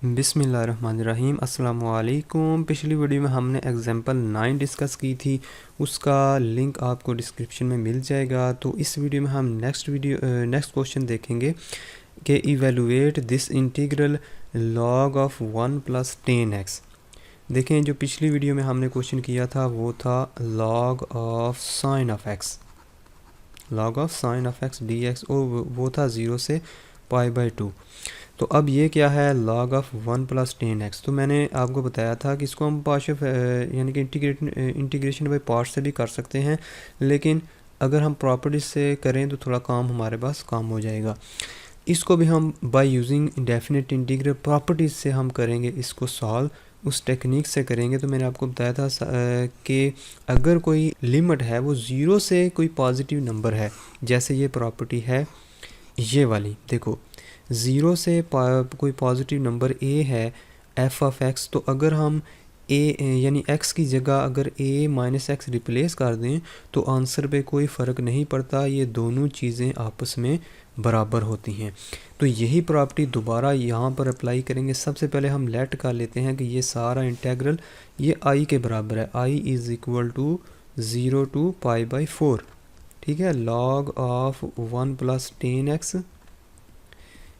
बिस्मिल्लाहिर्रहमानिर्रहीम अस्सलाम वालेकुम। पिछली वीडियो में हमने एग्जांपल 9 डिस्कस की थी, उसका लिंक आपको डिस्क्रिप्शन में मिल जाएगा। तो इस वीडियो में हम नेक्स्ट क्वेश्चन देखेंगे कि evaluate this integral log of 1+10x। देखें, जो पिछली वीडियो में हमने क्वेश्चन किया था वो था log of sine of x, log of sine of x D x, और वो था 0 से π/2। तो अब ये क्या है, लॉग ऑफ 1+10x। तो मैंने आपको बताया था कि इसको हम पार्शियल यानी कि इंटीग्रेशन बाय पार्ट से भी कर सकते हैं, लेकिन अगर हम प्रॉपर्टीज से करें तो थोड़ा काम हमारे पास काम हो जाएगा। इसको भी हम by using definite integral properties से हम करेंगे, इसको सॉल्व उस टेक्निक से करेंगे। तो मैंने आपको बताया था कि अगर कोई लिमिट है वो 0 से कोई पॉजिटिव नंबर है, जैसे ये प्रॉपर्टी है ये वाली, देखो 0 से कोई पॉजिटिव नंबर a है f ऑफ x, तो अगर हम a यानी x की जगह अगर a माइनस एक्स रिप्लेस कर दें तो आंसर पे कोई फ़र्क नहीं पड़ता, ये दोनों चीज़ें आपस में बराबर होती हैं। तो यही प्रॉपर्टी दोबारा यहाँ पर अप्लाई करेंगे। सबसे पहले हम लेट कर लेते हैं कि ये सारा इंटेग्रल ये i के बराबर है, i is equal to 0 to π/4, ठीक है। Log of 1+10x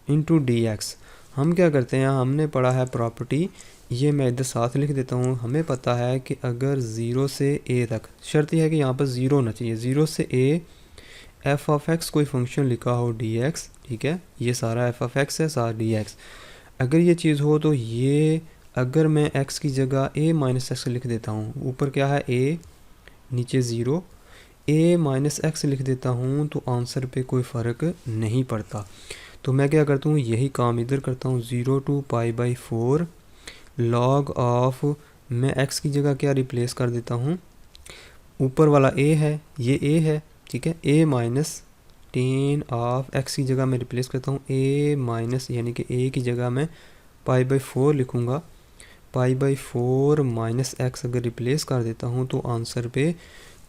into d x. हम क्या करते हैं, हमने पढ़ा है प्रॉपर्टी, ये मैं इधर साथ लिख देता हूँ। हमें पता है कि अगर 0 से a तक, शर्त यह है कि यहाँ पर 0 होना चाहिए, 0 से a f ऑफ x कोई फंक्शन लिखा हो dx, ठीक है, ये सारा f ऑफ x है, सारा dx। अगर ये चीज़ हो तो ये, अगर मैं x की जगह a माइनस एक्स लिख देता हूँ, ऊपर क्या है a, नीचे 0, a माइनस एक्स लिख देता हूँ तो आंसर पे कोई फ़र्क नहीं पड़ता। तो मैं क्या करता हूँ, यही काम इधर करता हूँ, 0 to π/4 लॉग ऑफ, मैं x की जगह क्या रिप्लेस कर देता हूँ, ऊपर वाला a है, ये a है, ठीक है, a माइनस 10 ऑफ x की जगह मैं रिप्लेस करता हूँ a माइनस, यानी कि a की जगह मैं π/4 लिखूँगा, π/4 माइनस x अगर रिप्लेस कर देता हूँ तो आंसर पे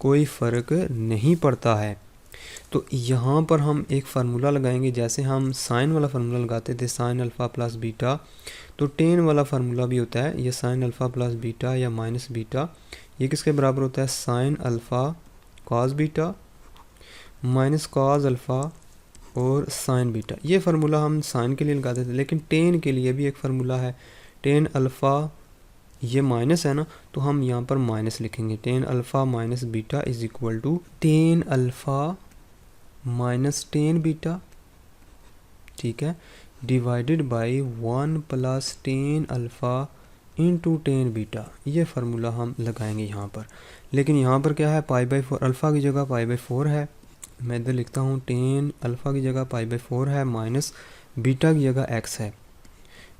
कोई फ़र्क नहीं पड़ता है। तो यहाँ पर हम एक फार्मूला लगाएंगे, जैसे हम साइन वाला फार्मूला लगाते थे, साइन अल्फ़ा प्लस बीटा, तो टेन वाला फार्मूला भी होता है, ये साइन अल्फ़ा प्लस बीटा या माइनस बीटा, ये किसके बराबर होता है, sine alpha cos beta minus cos alpha और साइन बीटा। ये फार्मूला हम साइन के लिए लगाते थे, लेकिन टेन के लिए भी एक फार्मूला है, टेन अल्फ़ा, ये माइनस है ना, तो हम यहाँ पर माइनस लिखेंगे, ten alpha minus beta is equal to ten alpha minus 10 बीटा, ठीक है, डिवाइडेड बाई 1+10 अल्फ़ा इंटू 10 बीटा। ये फार्मूला हम लगाएंगे यहाँ पर। लेकिन यहाँ पर क्या है, π/4, अल्फ़ा की जगह π/4 है, मैं इधर लिखता हूँ 10 अल्फ़ा की जगह π/4 है, माइनस बीटा की जगह x है,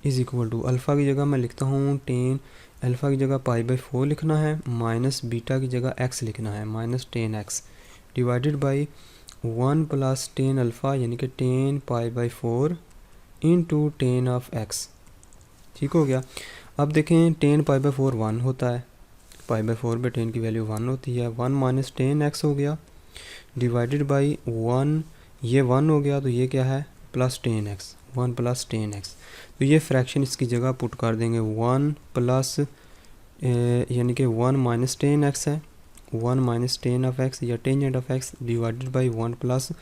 इज़ इक्वल टू, अल्फ़ा की जगह मैं लिखता हूँ 10, अल्फ़ा की जगह π/4 लिखना है, माइनस बीटा की जगह x लिखना है, minus 10x, divided by 1+10 alpha यानी कि 10 π/4 इंटू 10 ऑफ x, ठीक हो गया। अब देखें 10 π/4 1 होता है, π/4 पे 10 की वैल्यू 1 होती है, 1 माइनस 10x हो गया, डिवाइडेड बाई 1, ये 1 हो गया, तो ये क्या है, प्लस 10x, 1+10x। तो ये फ्रैक्शन इसकी जगह पुट कर देंगे, 1 प्लस यानी कि 1 माइनस 10x है, 1 माइनस 10 ऑफ x या tangent of x divided by 1 plus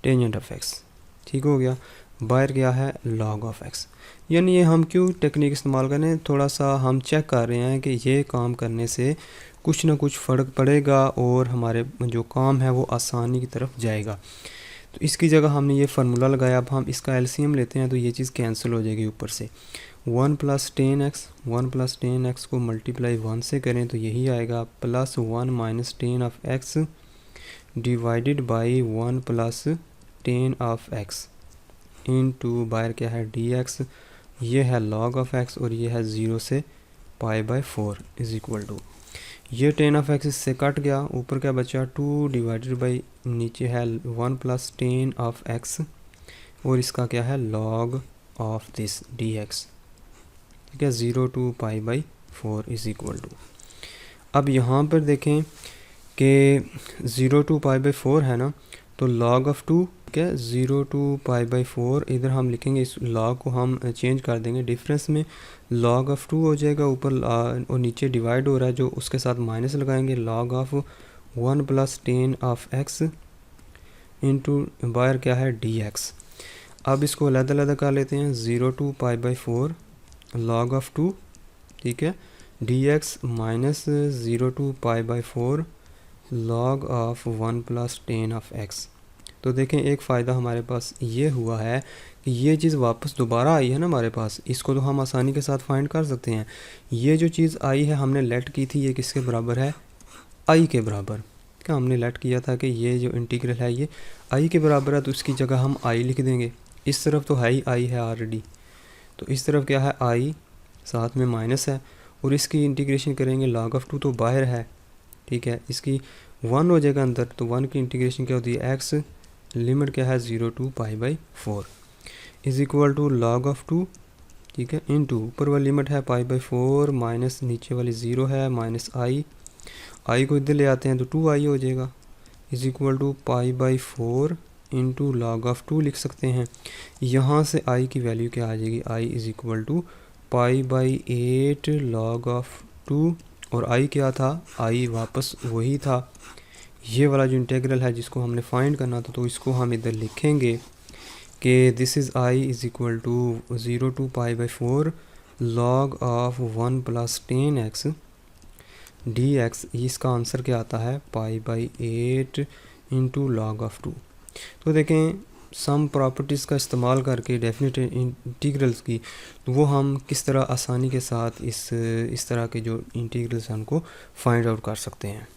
tangent of x, ठीक हो गया। बाहर क्या है, लॉग ऑफ x। यानी ये हम क्यों टेक्निक इस्तेमाल करें, थोड़ा सा हम चेक कर रहे हैं कि ये काम करने से कुछ ना कुछ फ़र्क पड़ेगा और हमारे जो काम है वो आसानी की तरफ जाएगा। तो इसकी जगह हमने ये फार्मूला लगाया, अब हम इसका एलसीएम लेते हैं तो ये चीज़ कैंसिल हो जाएगी ऊपर से, 1+10x को मल्टीप्लाई 1 से करें तो यही आएगा, plus 1 minus 10 of x divided by 1+10 of x into बाहर क्या है, dx, ये है log ऑफ x और ये है 0 से π/4 इज़ इक्वल टू, ये 10 ऑफ x इससे कट गया, ऊपर क्या बचा 2 डिवाइडेड बाई, नीचे है 1+10 ऑफ x और इसका क्या है, log ऑफ दिस dx, ठीक है, 0 to π/4 इज़ इक्वल टू। अब यहाँ पर देखें कि 0 to π/4 है ना, तो log ऑफ 2 ठीक है। 0 to π/4 इधर हम लिखेंगे, इस log को हम चेंज कर देंगे डिफरेंस में, log ऑफ 2 हो जाएगा ऊपर और नीचे डिवाइड हो रहा है जो उसके साथ माइनस लगाएंगे, log of 1+tan of x into बाहर क्या है dx। अब इसको अलग-अलग कर लेते हैं, 0 to π/4 log ऑफ 2, ठीक है, dx minus 0 to π/4 log of 1+tan of x। तो देखें एक फ़ायदा हमारे पास ये हुआ है कि ये चीज़ वापस दोबारा आई है ना हमारे पास, इसको तो हम आसानी के साथ फाइंड कर सकते हैं। ये जो चीज़ आई है हमने लेट की थी, ये किसके बराबर है, आई के बराबर। क्या हमने लेट किया था कि ये जो इंटीग्रल है ये आई के बराबर है, तो इसकी जगह हम आई लिख देंगे। इस तरफ तो है ही आई है ऑलरेडी, तो इस तरफ क्या है आई, साथ में माइनस है, और इसकी इंटीग्रेशन करेंगे, log ऑफ 2 तो बाहर है, ठीक है, इसकी 1 हो जाएगा अंदर, तो 1 की इंटीग्रेशन क्या होती है, x लिमिट क्या है 0 to π/4 is equal to log of 2, ठीक है, इनटू ऊपर वाली लिमिट है π/4 माइनस नीचे वाली 0 है माइनस आई को इधर ले आते हैं तो 2i हो जाएगा, is equal to π/4 into log of 2 लिख सकते हैं। यहाँ से i की वैल्यू क्या आ जाएगी, i is equal to π/8 log of 2, और i क्या था, i वापस वही था, ये वाला जो इंटीग्रल है जिसको हमने फाइंड करना था, तो इसको हम इधर लिखेंगे कि this is i is equal to 0 to π/4 log of 1+tan x dx। इसका आंसर क्या आता है, π/8 इंटू log ऑफ 2। तो देखें सम प्रॉपर्टीज़ का इस्तेमाल करके डेफिनेट इंटीग्रल्स की, तो वो हम किस तरह आसानी के साथ इस तरह के जो इंटीग्रल्स हैं उनको फाइंड आउट कर सकते हैं।